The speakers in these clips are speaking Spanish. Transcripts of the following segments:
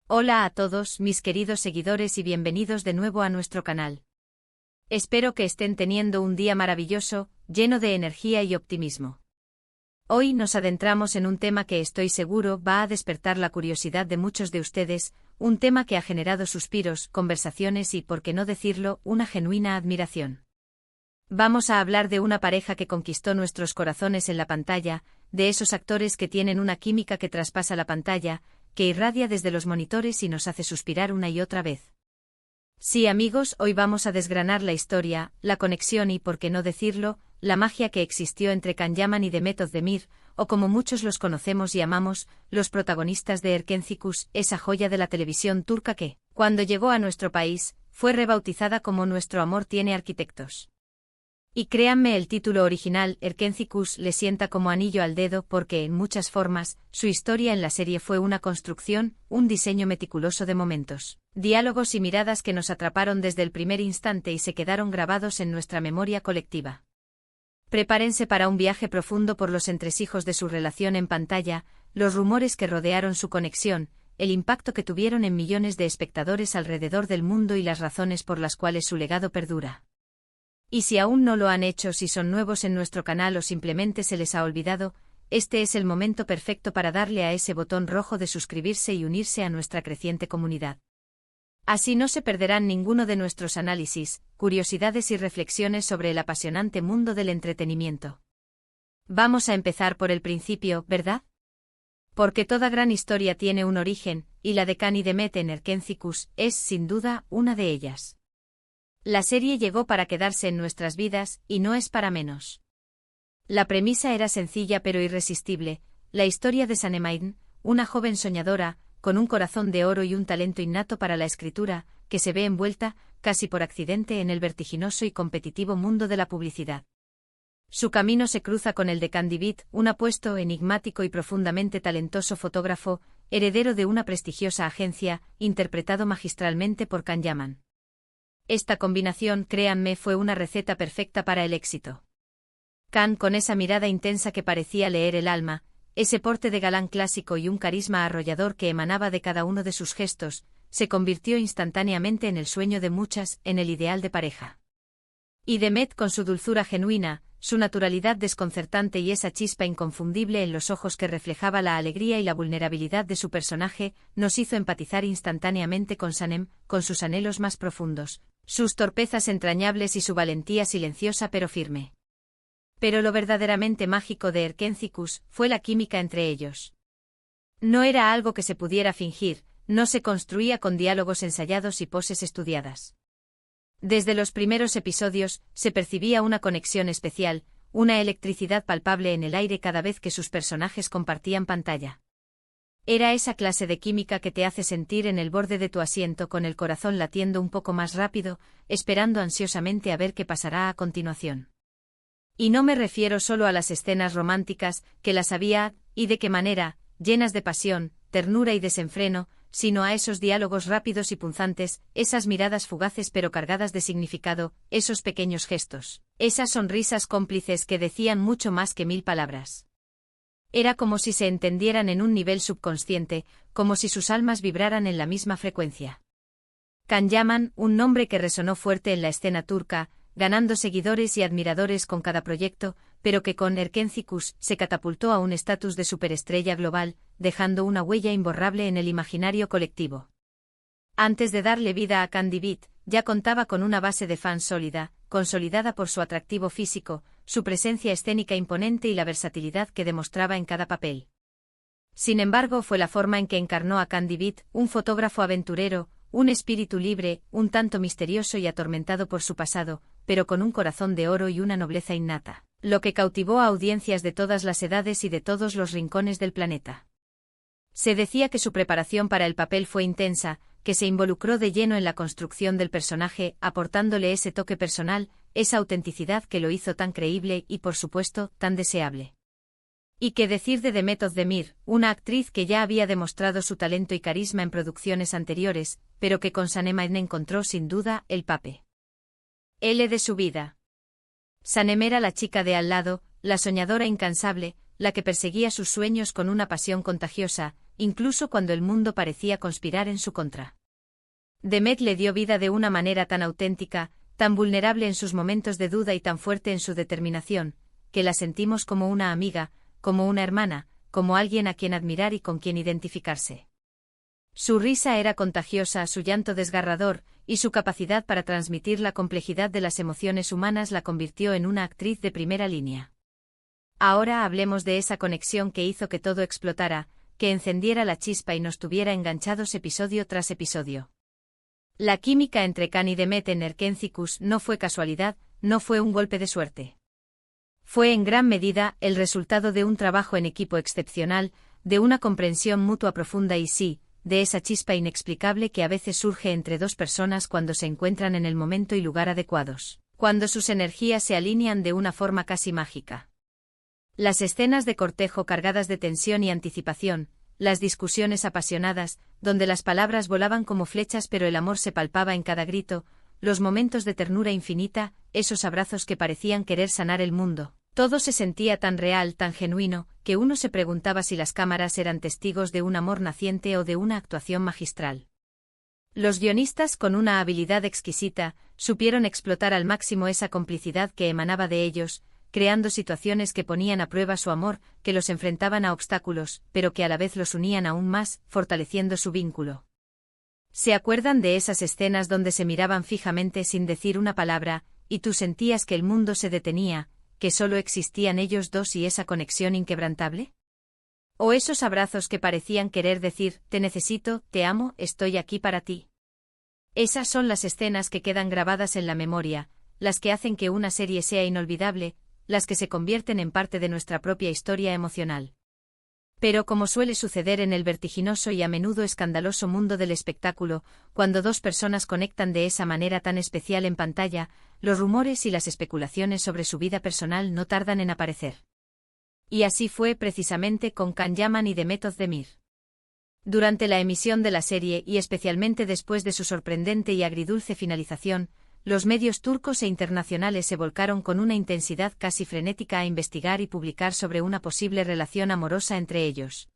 Hola a todos, mis queridos seguidores y bienvenidos de nuevo a nuestro canal. Espero que estén teniendo un día maravilloso, lleno de energía y optimismo. Hoy nos adentramos en un tema que estoy seguro va a despertar la curiosidad de muchos de ustedes, un tema que ha generado suspiros, conversaciones y, por qué no decirlo, una genuina admiración. Vamos a hablar de una pareja que conquistó nuestros corazones en la pantalla, de esos actores que tienen una química que traspasa la pantalla, que irradia desde los monitores y nos hace suspirar una y otra vez. Sí, amigos, hoy vamos a desgranar la historia, la conexión y, por qué no decirlo, la magia que existió entre Can Yaman y Demet Özdemir, o como muchos los conocemos y amamos, los protagonistas de Erkenzicus, esa joya de la televisión turca que, cuando llegó a nuestro país, fue rebautizada como Nuestro amor tiene arquitectos. Y créanme, el título original, Erkenzicus, le sienta como anillo al dedo porque, en muchas formas, su historia en la serie fue una construcción, un diseño meticuloso de momentos, diálogos y miradas que nos atraparon desde el primer instante y se quedaron grabados en nuestra memoria colectiva. Prepárense para un viaje profundo por los entresijos de su relación en pantalla, los rumores que rodearon su conexión, el impacto que tuvieron en millones de espectadores alrededor del mundo y las razones por las cuales su legado perdura. Y si aún no lo han hecho, si son nuevos en nuestro canal o simplemente se les ha olvidado, este es el momento perfecto para darle a ese botón rojo de suscribirse y unirse a nuestra creciente comunidad. Así no se perderán ninguno de nuestros análisis, curiosidades y reflexiones sobre el apasionante mundo del entretenimiento. Vamos a empezar por el principio, ¿verdad? Porque toda gran historia tiene un origen, y la de Can y Demet en Erkenzicus es, sin duda, una de ellas. La serie llegó para quedarse en nuestras vidas, y no es para menos. La premisa era sencilla pero irresistible, la historia de Sanem, una joven soñadora, con un corazón de oro y un talento innato para la escritura, que se ve envuelta, casi por accidente, en el vertiginoso y competitivo mundo de la publicidad. Su camino se cruza con el de Can David, un apuesto, enigmático y profundamente talentoso fotógrafo, heredero de una prestigiosa agencia, interpretado magistralmente por Can Yaman. Esta combinación, créanme, fue una receta perfecta para el éxito. Can, con esa mirada intensa que parecía leer el alma, ese porte de galán clásico y un carisma arrollador que emanaba de cada uno de sus gestos, se convirtió instantáneamente en el sueño de muchas, en el ideal de pareja. Y Demet, con su dulzura genuina, su naturalidad desconcertante y esa chispa inconfundible en los ojos que reflejaba la alegría y la vulnerabilidad de su personaje, nos hizo empatizar instantáneamente con Sanem, con sus anhelos más profundos, sus torpezas entrañables y su valentía silenciosa pero firme. Pero lo verdaderamente mágico de Erkenzicus fue la química entre ellos. No era algo que se pudiera fingir, no se construía con diálogos ensayados y poses estudiadas. Desde los primeros episodios, se percibía una conexión especial, una electricidad palpable en el aire cada vez que sus personajes compartían pantalla. Era esa clase de química que te hace sentir en el borde de tu asiento con el corazón latiendo un poco más rápido, esperando ansiosamente a ver qué pasará a continuación. Y no me refiero solo a las escenas románticas, que las había, y de qué manera, llenas de pasión, ternura y desenfreno, sino a esos diálogos rápidos y punzantes, esas miradas fugaces pero cargadas de significado, esos pequeños gestos, esas sonrisas cómplices que decían mucho más que 1000 palabras. Era como si se entendieran en un nivel subconsciente, como si sus almas vibraran en la misma frecuencia. Can Yaman, un nombre que resonó fuerte en la escena turca, ganando seguidores y admiradores con cada proyecto, pero que con Erkenzicus se catapultó a un estatus de superestrella global, dejando una huella imborrable en el imaginario colectivo. Antes de darle vida a Can David, ya contaba con una base de fans sólida, consolidada por su atractivo físico, su presencia escénica imponente y la versatilidad que demostraba en cada papel. Sin embargo, fue la forma en que encarnó a Can David, un fotógrafo aventurero, un espíritu libre, un tanto misterioso y atormentado por su pasado, pero con un corazón de oro y una nobleza innata, lo que cautivó a audiencias de todas las edades y de todos los rincones del planeta. Se decía que su preparación para el papel fue intensa, que se involucró de lleno en la construcción del personaje, aportándole ese toque personal, esa autenticidad que lo hizo tan creíble y, por supuesto, tan deseable. Y qué decir de Demet Özdemir, una actriz que ya había demostrado su talento y carisma en producciones anteriores, pero que con Sanem encontró sin duda el papel de su vida. Sanem era la chica de al lado, la soñadora incansable, la que perseguía sus sueños con una pasión contagiosa, incluso cuando el mundo parecía conspirar en su contra. Demet le dio vida de una manera tan auténtica, tan vulnerable en sus momentos de duda y tan fuerte en su determinación, que la sentimos como una amiga, como una hermana, como alguien a quien admirar y con quien identificarse. Su risa era contagiosa, su llanto desgarrador, y su capacidad para transmitir la complejidad de las emociones humanas la convirtió en una actriz de primera línea. Ahora hablemos de esa conexión que hizo que todo explotara, que encendiera la chispa y nos tuviera enganchados episodio tras episodio. La química entre Khan y Demet en Erkencicus no fue casualidad, no fue un golpe de suerte. Fue en gran medida el resultado de un trabajo en equipo excepcional, de una comprensión mutua profunda y sí, de esa chispa inexplicable que a veces surge entre dos personas cuando se encuentran en el momento y lugar adecuados, cuando sus energías se alinean de una forma casi mágica. Las escenas de cortejo cargadas de tensión y anticipación, las discusiones apasionadas, donde las palabras volaban como flechas pero el amor se palpaba en cada grito, los momentos de ternura infinita, esos abrazos que parecían querer sanar el mundo. Todo se sentía tan real, tan genuino, que uno se preguntaba si las cámaras eran testigos de un amor naciente o de una actuación magistral. Los guionistas, con una habilidad exquisita, supieron explotar al máximo esa complicidad que emanaba de ellos, creando situaciones que ponían a prueba su amor, que los enfrentaban a obstáculos, pero que a la vez los unían aún más, fortaleciendo su vínculo. ¿Se acuerdan de esas escenas donde se miraban fijamente sin decir una palabra, y tú sentías que el mundo se detenía, que solo existían ellos dos y esa conexión inquebrantable? ¿O esos abrazos que parecían querer decir, te necesito, te amo, estoy aquí para ti? Esas son las escenas que quedan grabadas en la memoria, las que hacen que una serie sea inolvidable, las que se convierten en parte de nuestra propia historia emocional. Pero como suele suceder en el vertiginoso y a menudo escandaloso mundo del espectáculo, cuando dos personas conectan de esa manera tan especial en pantalla, los rumores y las especulaciones sobre su vida personal no tardan en aparecer. Y así fue precisamente con Can Yaman y Demet Özdemir. Durante la emisión de la serie y especialmente después de su sorprendente y agridulce finalización, los medios turcos e internacionales se volcaron con una intensidad casi frenética a investigar y publicar sobre una posible relación amorosa entre ellos.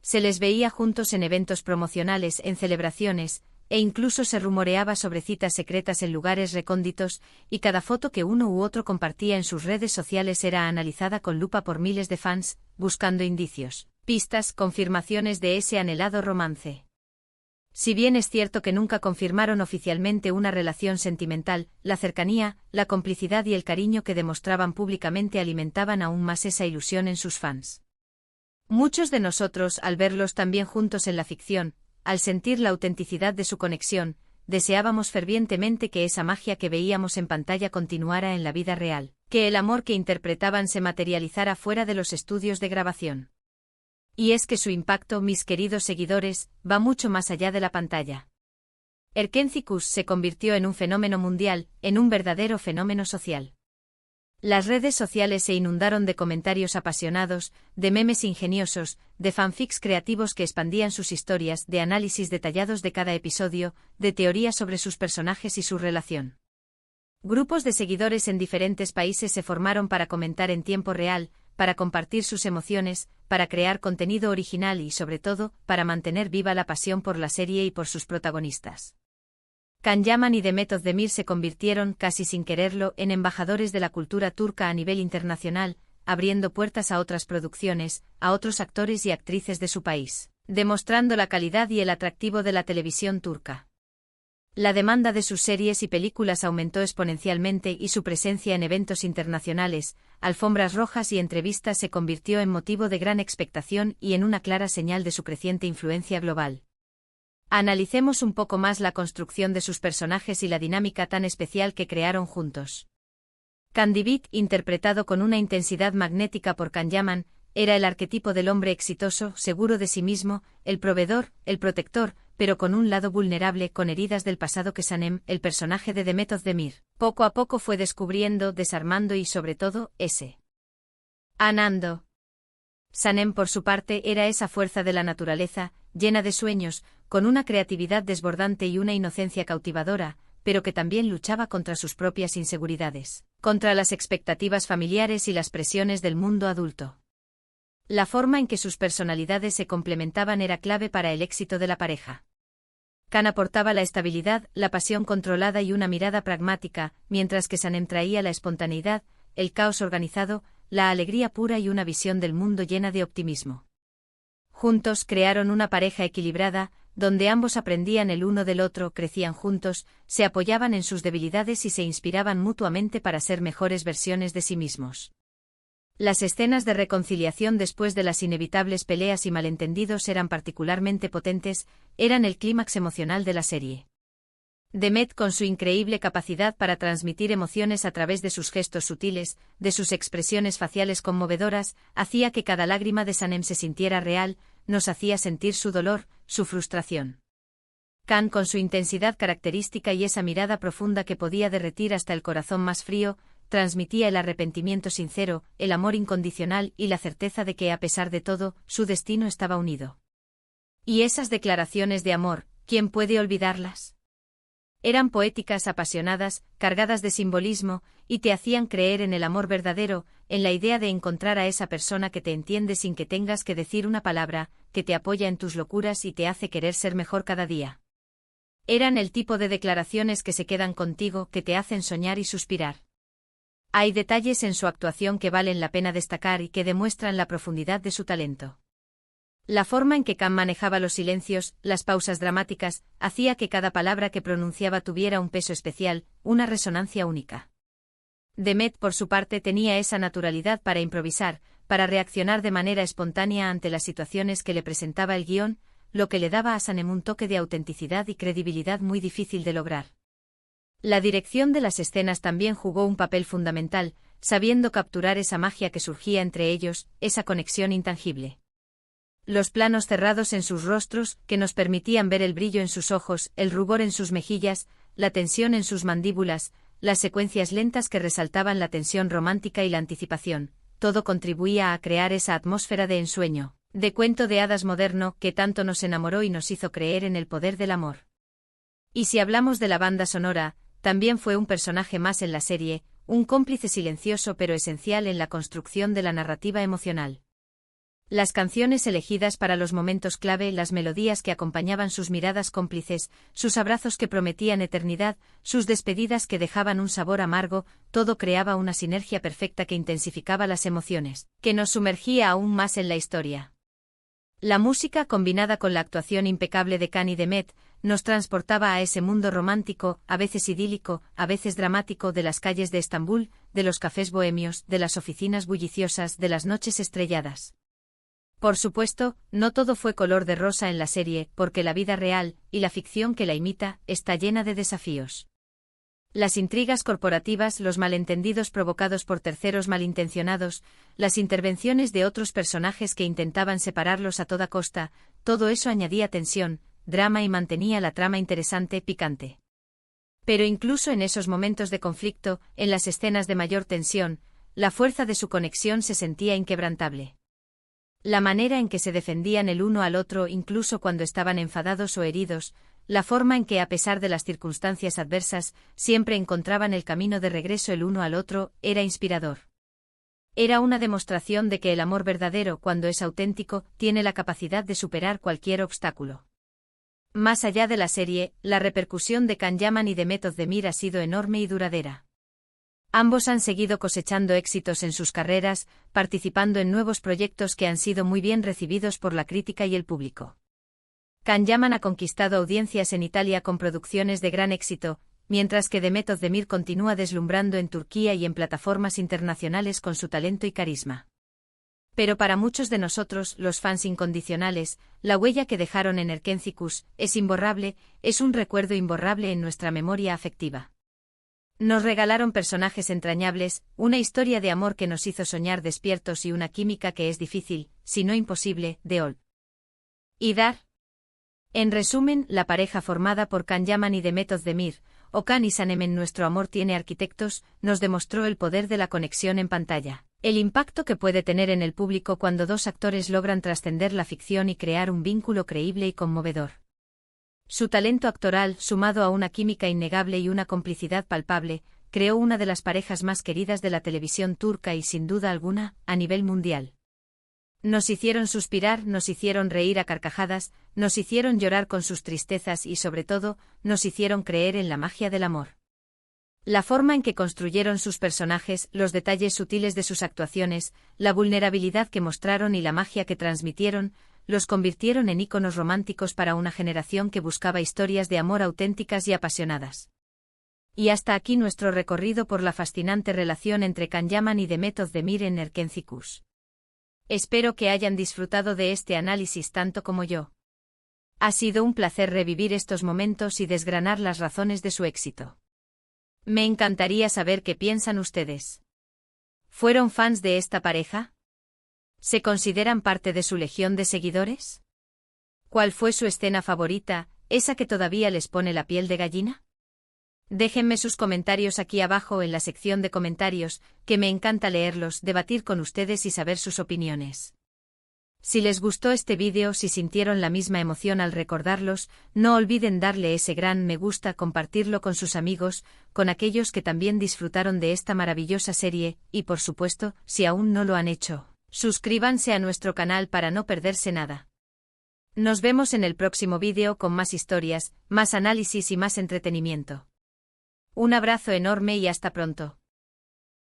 Se les veía juntos en eventos promocionales, en celebraciones, e incluso se rumoreaba sobre citas secretas en lugares recónditos, y cada foto que uno u otro compartía en sus redes sociales era analizada con lupa por miles de fans, buscando indicios, pistas, confirmaciones de ese anhelado romance. Si bien es cierto que nunca confirmaron oficialmente una relación sentimental, la cercanía, la complicidad y el cariño que demostraban públicamente alimentaban aún más esa ilusión en sus fans. Muchos de nosotros, al verlos también juntos en la ficción, al sentir la autenticidad de su conexión, deseábamos fervientemente que esa magia que veíamos en pantalla continuara en la vida real, que el amor que interpretaban se materializara fuera de los estudios de grabación. Y es que su impacto, mis queridos seguidores, va mucho más allá de la pantalla. Erkencicus se convirtió en un fenómeno mundial, en un verdadero fenómeno social. Las redes sociales se inundaron de comentarios apasionados, de memes ingeniosos, de fanfics creativos que expandían sus historias, de análisis detallados de cada episodio, de teorías sobre sus personajes y su relación. Grupos de seguidores en diferentes países se formaron para comentar en tiempo real, para compartir sus emociones, para crear contenido original y, sobre todo, para mantener viva la pasión por la serie y por sus protagonistas. Can Yaman y Demet Özdemir se convirtieron, casi sin quererlo, en embajadores de la cultura turca a nivel internacional, abriendo puertas a otras producciones, a otros actores y actrices de su país, demostrando la calidad y el atractivo de la televisión turca. La demanda de sus series y películas aumentó exponencialmente y su presencia en eventos internacionales, alfombras rojas y entrevistas se convirtió en motivo de gran expectación y en una clara señal de su creciente influencia global. Analicemos un poco más la construcción de sus personajes y la dinámica tan especial que crearon juntos. Can Divit, interpretado con una intensidad magnética por Can Yaman, era el arquetipo del hombre exitoso, seguro de sí mismo, el proveedor, el protector, pero con un lado vulnerable, con heridas del pasado que Sanem, el personaje de Demet Özdemir, poco a poco fue descubriendo, desarmando y sobre todo, Anando. Sanem por su parte era esa fuerza de la naturaleza, llena de sueños, con una creatividad desbordante y una inocencia cautivadora, pero que también luchaba contra sus propias inseguridades, contra las expectativas familiares y las presiones del mundo adulto. La forma en que sus personalidades se complementaban era clave para el éxito de la pareja. Can aportaba la estabilidad, la pasión controlada y una mirada pragmática, mientras que Sanem traía la espontaneidad, el caos organizado, la alegría pura y una visión del mundo llena de optimismo. Juntos crearon una pareja equilibrada, donde ambos aprendían el uno del otro, crecían juntos, se apoyaban en sus debilidades y se inspiraban mutuamente para ser mejores versiones de sí mismos. Las escenas de reconciliación después de las inevitables peleas y malentendidos eran particularmente potentes, eran el clímax emocional de la serie. Demet, con su increíble capacidad para transmitir emociones a través de sus gestos sutiles, de sus expresiones faciales conmovedoras, hacía que cada lágrima de Sanem se sintiera real, nos hacía sentir su dolor, su frustración. Can, con su intensidad característica y esa mirada profunda que podía derretir hasta el corazón más frío, transmitía el arrepentimiento sincero, el amor incondicional y la certeza de que, a pesar de todo, su destino estaba unido. Y esas declaraciones de amor, ¿quién puede olvidarlas? Eran poéticas, apasionadas, cargadas de simbolismo, y te hacían creer en el amor verdadero, en la idea de encontrar a esa persona que te entiende sin que tengas que decir una palabra, que te apoya en tus locuras y te hace querer ser mejor cada día. Eran el tipo de declaraciones que se quedan contigo, que te hacen soñar y suspirar. Hay detalles en su actuación que valen la pena destacar y que demuestran la profundidad de su talento. La forma en que Can manejaba los silencios, las pausas dramáticas, hacía que cada palabra que pronunciaba tuviera un peso especial, una resonancia única. Demet, por su parte, tenía esa naturalidad para improvisar, para reaccionar de manera espontánea ante las situaciones que le presentaba el guión, lo que le daba a Sanem un toque de autenticidad y credibilidad muy difícil de lograr. La dirección de las escenas también jugó un papel fundamental, sabiendo capturar esa magia que surgía entre ellos, esa conexión intangible. Los planos cerrados en sus rostros, que nos permitían ver el brillo en sus ojos, el rubor en sus mejillas, la tensión en sus mandíbulas, las secuencias lentas que resaltaban la tensión romántica y la anticipación, todo contribuía a crear esa atmósfera de ensueño, de cuento de hadas moderno, que tanto nos enamoró y nos hizo creer en el poder del amor. Y si hablamos de la banda sonora, también fue un personaje más en la serie, un cómplice silencioso pero esencial en la construcción de la narrativa emocional. Las canciones elegidas para los momentos clave, las melodías que acompañaban sus miradas cómplices, sus abrazos que prometían eternidad, sus despedidas que dejaban un sabor amargo, todo creaba una sinergia perfecta que intensificaba las emociones, que nos sumergía aún más en la historia. La música, combinada con la actuación impecable de Can y Demet, nos transportaba a ese mundo romántico, a veces idílico, a veces dramático, de las calles de Estambul, de los cafés bohemios, de las oficinas bulliciosas, de las noches estrelladas. Por supuesto, no todo fue color de rosa en la serie, porque la vida real, y la ficción que la imita, está llena de desafíos. Las intrigas corporativas, los malentendidos provocados por terceros malintencionados, las intervenciones de otros personajes que intentaban separarlos a toda costa, todo eso añadía tensión, drama y mantenía la trama interesante, picante. Pero incluso en esos momentos de conflicto, en las escenas de mayor tensión, la fuerza de su conexión se sentía inquebrantable. La manera en que se defendían el uno al otro incluso cuando estaban enfadados o heridos, la forma en que a pesar de las circunstancias adversas, siempre encontraban el camino de regreso el uno al otro, era inspirador. Era una demostración de que el amor verdadero, cuando es auténtico, tiene la capacidad de superar cualquier obstáculo. Más allá de la serie, la repercusión de Can Yaman y Demet Özdemir ha sido enorme y duradera. Ambos han seguido cosechando éxitos en sus carreras, participando en nuevos proyectos que han sido muy bien recibidos por la crítica y el público. Can Yaman ha conquistado audiencias en Italia con producciones de gran éxito, mientras que Demet Özdemir continúa deslumbrando en Turquía y en plataformas internacionales con su talento y carisma. Pero para muchos de nosotros, los fans incondicionales, la huella que dejaron en Erkencikus es imborrable, es un recuerdo imborrable en nuestra memoria afectiva. Nos regalaron personajes entrañables, una historia de amor que nos hizo soñar despiertos y una química que es difícil, si no imposible, de olvidar. En resumen, la pareja formada por Can Yaman y Demet Özdemir, o Can y Sanem en Nuestro amor tiene arquitectos, nos demostró el poder de la conexión en pantalla, el impacto que puede tener en el público cuando dos actores logran trascender la ficción y crear un vínculo creíble y conmovedor. Su talento actoral, sumado a una química innegable y una complicidad palpable, creó una de las parejas más queridas de la televisión turca y, sin duda alguna, a nivel mundial. Nos hicieron suspirar, nos hicieron reír a carcajadas, nos hicieron llorar con sus tristezas y sobre todo, nos hicieron creer en la magia del amor. La forma en que construyeron sus personajes, los detalles sutiles de sus actuaciones, la vulnerabilidad que mostraron y la magia que transmitieron, los convirtieron en íconos románticos para una generación que buscaba historias de amor auténticas y apasionadas. Y hasta aquí nuestro recorrido por la fascinante relación entre Can Yaman y Demet Özdemir en Erkencikus. Espero que hayan disfrutado de este análisis tanto como yo. Ha sido un placer revivir estos momentos y desgranar las razones de su éxito. Me encantaría saber qué piensan ustedes. ¿Fueron fans de esta pareja? ¿Se consideran parte de su legión de seguidores? ¿Cuál fue su escena favorita, esa que todavía les pone la piel de gallina? Déjenme sus comentarios aquí abajo en la sección de comentarios, que me encanta leerlos, debatir con ustedes y saber sus opiniones. Si les gustó este vídeo, si sintieron la misma emoción al recordarlos, no olviden darle ese gran me gusta, compartirlo con sus amigos, con aquellos que también disfrutaron de esta maravillosa serie, y por supuesto, si aún no lo han hecho, suscríbanse a nuestro canal para no perderse nada. Nos vemos en el próximo vídeo con más historias, más análisis y más entretenimiento. Un abrazo enorme y hasta pronto.